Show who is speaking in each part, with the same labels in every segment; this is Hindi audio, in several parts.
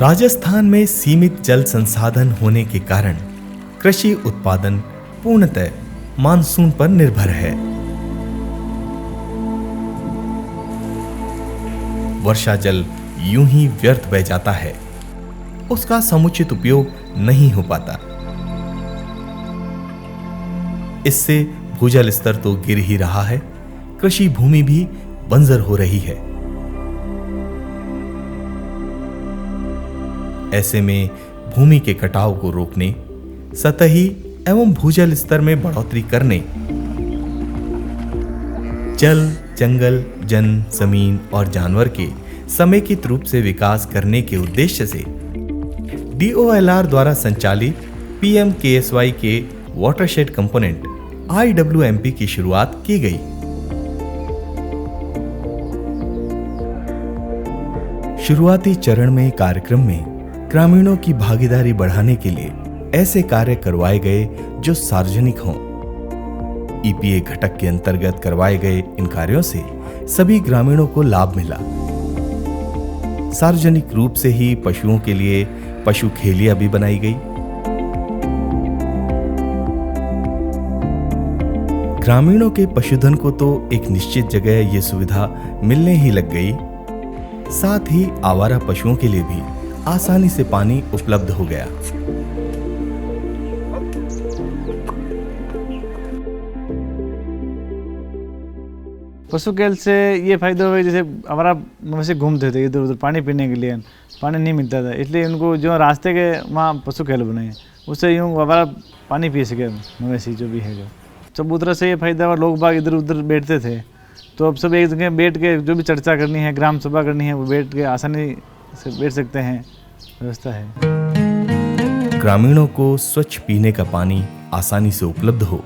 Speaker 1: राजस्थान में सीमित जल संसाधन होने के कारण कृषि उत्पादन पूर्णतः मानसून पर निर्भर है। वर्षा जल यूं ही व्यर्थ बह जाता है, उसका समुचित उपयोग नहीं हो पाता। इससे भूजल स्तर तो गिर ही रहा है, कृषि भूमि भी बंजर हो रही है। ऐसे में भूमि के कटाव को रोकने, सतही एवं भूजल स्तर में बढ़ोतरी करने, जल, जंगल, जन, जमीन और जानवर के समेकित रूप से विकास करने के उद्देश्य से DOLR द्वारा संचालित PMKSY के वाटरशेड कंपोनेंट IWMP की शुरुआत की गई। शुरुआती चरण में कार्यक्रम में ग्रामीणों की भागीदारी बढ़ाने के लिए ऐसे कार्य करवाए गए जो सार्वजनिक हों। EPA घटक के अंतर्गत करवाए गए इन कार्यों से सभी ग्रामीणों को लाभ मिला। सार्वजनिक रूप से ही पशुओं के लिए पशु खेलियां भी बनाई गई। ग्रामीणों के पशुधन को तो एक निश्चित जगह ये सुविधा मिलने ही लग गई, साथ ही आवारा पशुओं के लिए भी आसानी से पानी उपलब्ध हो गया।
Speaker 2: पशु खेल से ये फायदा हुआ, जैसे हमारा मवेशी घूमते थे इधर उधर पानी पीने के लिए, पानी नहीं मिलता था, इसलिए उनको जो रास्ते के वहाँ पशु खेल बनाए, उससे यूँ हमारा पानी पी सके मवेशी जो भी है। जो चबूतरा से ये फायदा हुआ, लोग बाग इधर उधर बैठते थे, तो अब सब एक जगह बैठ के जो भी चर्चा करनी है, ग्राम सभा करनी है, वो बैठ के आसानी से बैठ सकते हैं, व्यवस्था है।
Speaker 1: ग्रामीणों को स्वच्छ पीने का पानी आसानी से उपलब्ध हो,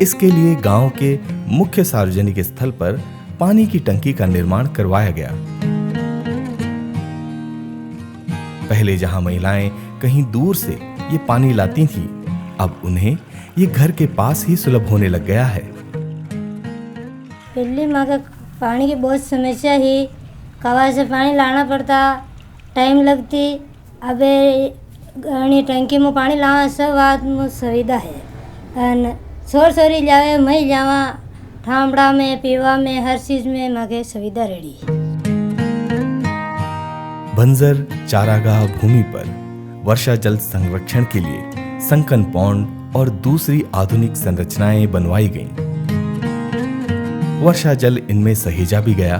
Speaker 1: इसके लिए गांव के मुख्य सार्वजनिक स्थल पर पानी की टंकी का निर्माण करवाया गया। पहले जहां महिलाएं कहीं दूर से ये पानी लाती थीं, अब उन्हें ये घर के पास ही सुलभ होने लग गया है।
Speaker 3: पहले माँ का पानी की बहुत समस्या ही, कवा से पानी लाना पड़ता, टाइम लगती। अब टंकी में पानी लावा सब बात में सुविधा है। सोर सोरी जावे मई जावा, ठामड़ा में पीवा में हर चीज में मगे सुविधा रेडी।
Speaker 1: बंजर चारागाह भूमि पर वर्षा जल संरक्षण के लिए संकन पौंड और दूसरी आधुनिक संरचनाएं बनवाई गईं। वर्षा जल इनमें सहेजा भी गया।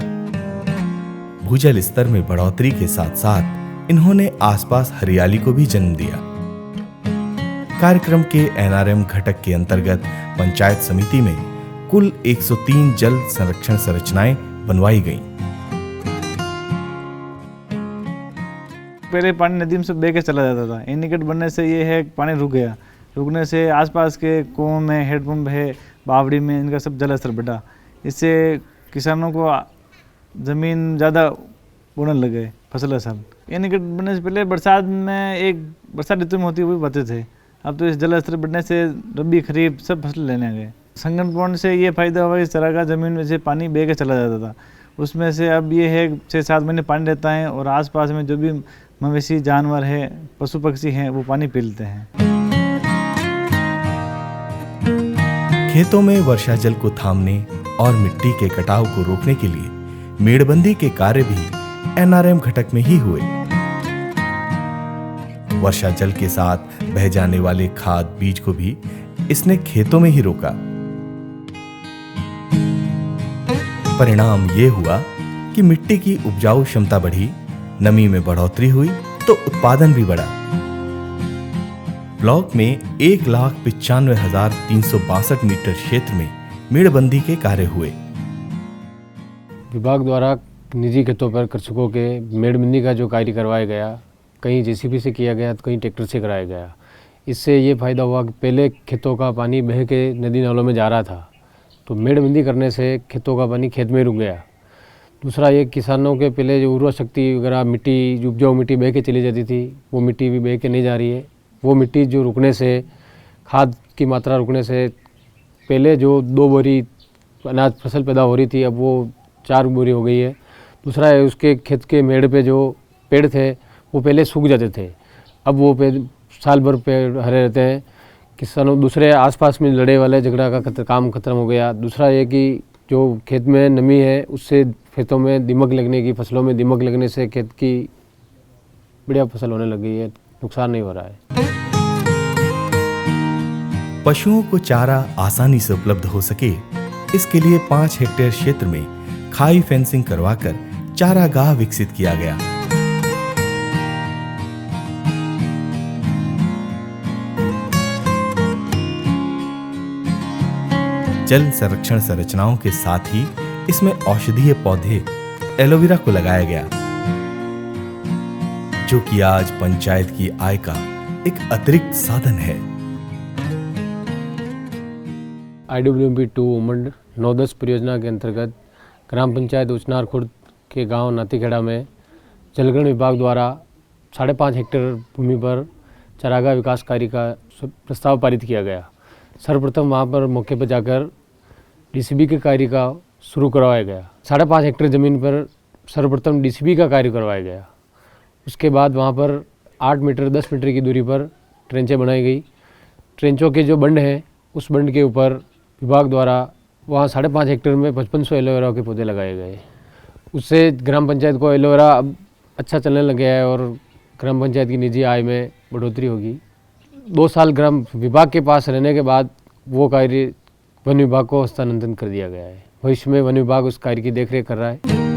Speaker 1: भूजल स्तर में बढ़ोतरी के साथ साथ इन्होंने आसपास हरियाली को भी जन्म दिया। कार्यक्रम के NRM घटक के अंतर्गत पंचायत समिति में कुल 103 जल संरक्षण संरचनाएं बनवाई गईं।
Speaker 2: पहले पानी नदी में से बह के चला जाता था, एनीकट बनने से ये है पानी रुक गया। रुकने से आसपास के कुओं में, हेडपंप है, बावड़ी में, इनका सब जल स्तर बढ़ा। इससे किसानों को ज़मीन ज़्यादा बोने लग गए, फसल असल। एनीकट बनने से पहले बरसात में बरसात ऋतु में होती हुई बचे थे, अब तो इस जल स्तर बढ़ने से रबी खरीफ सब फसल लेने गए। संगम पौंड से ये फायदा हुआ, इस तरह का ज़मीन में से पानी बह के चला जाता था, उसमें से अब ये है 6-7 महीने पानी रहता है और आसपास में जो भी मवेशी जानवर है, पशु पक्षी हैं, वो पानी पी लेते हैं।
Speaker 1: खेतों में वर्षा जल को थामने और मिट्टी के कटाव को रोकने के लिए मेड़बंदी के कार्य भी NRM घटक में ही हुए। वर्षा जल के साथ बह जाने वाले खाद बीज को भी इसने खेतों में ही रोका। परिणाम ये हुआ कि मिट्टी की उपजाऊ क्षमता बढ़ी, नमी में बढ़ोतरी हुई तो उत्पादन भी बढ़ा। ब्लॉक में 1,95,362 मीटर क्षेत्र में मेड़बंदी के कार्य हुए।
Speaker 4: विभाग द्वारा निजी खेतों पर कृषकों के मेड़बंदी का जो कार्य करवाया गया, कहीं JCB से किया गया तो कहीं ट्रैक्टर से कराया गया। इससे ये फ़ायदा हुआ कि पहले खेतों का पानी बह के नदी नालों में जा रहा था, तो मेड़बंदी करने से खेतों का पानी खेत में रुक गया। दूसरा ये किसानों के पहले जो उर्वरा शक्ति वगैरह मिट्टी, उपजाऊ मिट्टी बह के चली जाती थी, वो मिट्टी भी बह के नहीं जा रही है। वो मिट्टी जो रुकने से, खाद की मात्रा रुकने से, पहले जो 2 बोरी अनाज फसल पैदा हो रही थी, अब वो 4 बोरी हो गई है। दूसरा है उसके खेत के मेड़ पे जो पेड़ थे वो पहले सूख जाते थे, अब वो पेड़ साल भर पेड़ हरे रहते हैं। किसानों दूसरे आसपास में लड़े वाले झगड़ा का काम खत्म हो गया। दूसरा ये कि जो खेत में नमी है उससे खेतों में दीमक लगने की, फसलों में दीमक लगने से खेत की बढ़िया फसल होने लग गई है, नुकसान नहीं हो रहा है।
Speaker 1: पशुओं को चारा आसानी से उपलब्ध हो सके, इसके लिए 5 हेक्टेयर क्षेत्र में खाई फेंसिंग करवाकर चारागाह विकसित किया गया। जल संरक्षण संरचनाओं के साथ ही इसमें औषधीय पौधे एलोवेरा को लगाया गया, जो कि आज पंचायत की आय का एक अतिरिक्त साधन है।
Speaker 4: IWMP 2 उमंड 9-10 परियोजना के अंतर्गत ग्राम पंचायत उचनार खुर्द के गांव नातीखेड़ा में जलग्रहण विभाग द्वारा 5.5 हेक्टेयर भूमि पर चारागाह विकास कार्य का प्रस्ताव पारित किया गया। सर्वप्रथम वहां पर मौके पर जाकर DCB के कार्य का शुरू करवाया गया। 5.5 हेक्टेयर ज़मीन पर सर्वप्रथम DCB का कार्य करवाया गया। उसके बाद वहाँ पर 8 मीटर 10 मीटर की दूरी पर ट्रेंचें बनाई गई। ट्रेंचों के जो बंड हैं उस बंड के ऊपर विभाग द्वारा वहाँ 5.5 हेक्टेयर में 5500 एलोवेरा के पौधे लगाए गए। उससे ग्राम पंचायत को एलोवेरा अब अच्छा चलने लग गया है और ग्राम पंचायत की निजी आय में बढ़ोतरी होगी। 2 साल ग्राम विभाग के पास रहने के बाद वो कार्य वन विभाग को हस्तांतरित कर दिया गया है। भविष्य में वन विभाग उस कार्य की देखरेख कर रहा है।